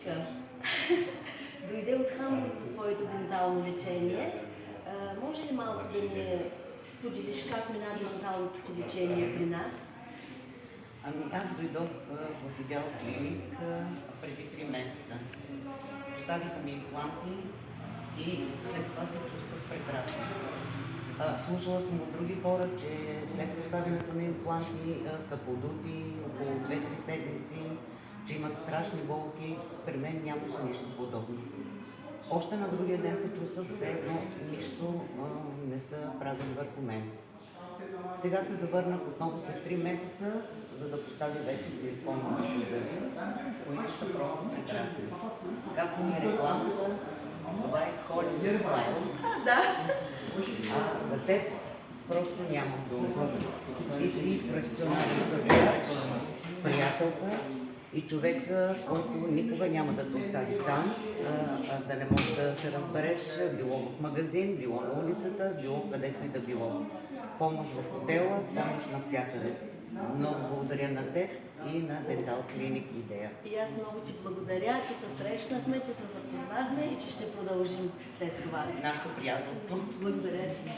Аничка дойде от Хамбург за твоето дентално лечение. Може ли малко да ни споделиш как мина денталното ти лечение при нас? Аз дойдох в Идеал Клиник преди 3 месеца. Поставиха ми импланти и след това се чувствах прекрасно. Слушала съм от други хора, че след поставянето на импланти са подути около 2-3 седмици, че имат страшни болки. При мен нямаше нищо подобно. Още на другия ден се чувствах все едно нищо не са правили върху мен. Сега се завърнах отново след 3 месеца, за да поставя вече цирконовите зъби, които са просто прекрасни. Както и рекламата, това е Холидей Смайл. Да. За теб просто нямам дума. Ти си професионален управляч, приятелка и човек, който никога няма да те остави сам, да не можеш да се разбереш, било в магазин, било на улицата, било където и да било. Помощ в хотела, помощ навсякъде. Много благодаря на теб и на Дентал Клиник Идея. И аз много ти благодаря, че се срещнахме, че се запознахме и че ще продължим след това. Нашето приятелство. Благодаря ти.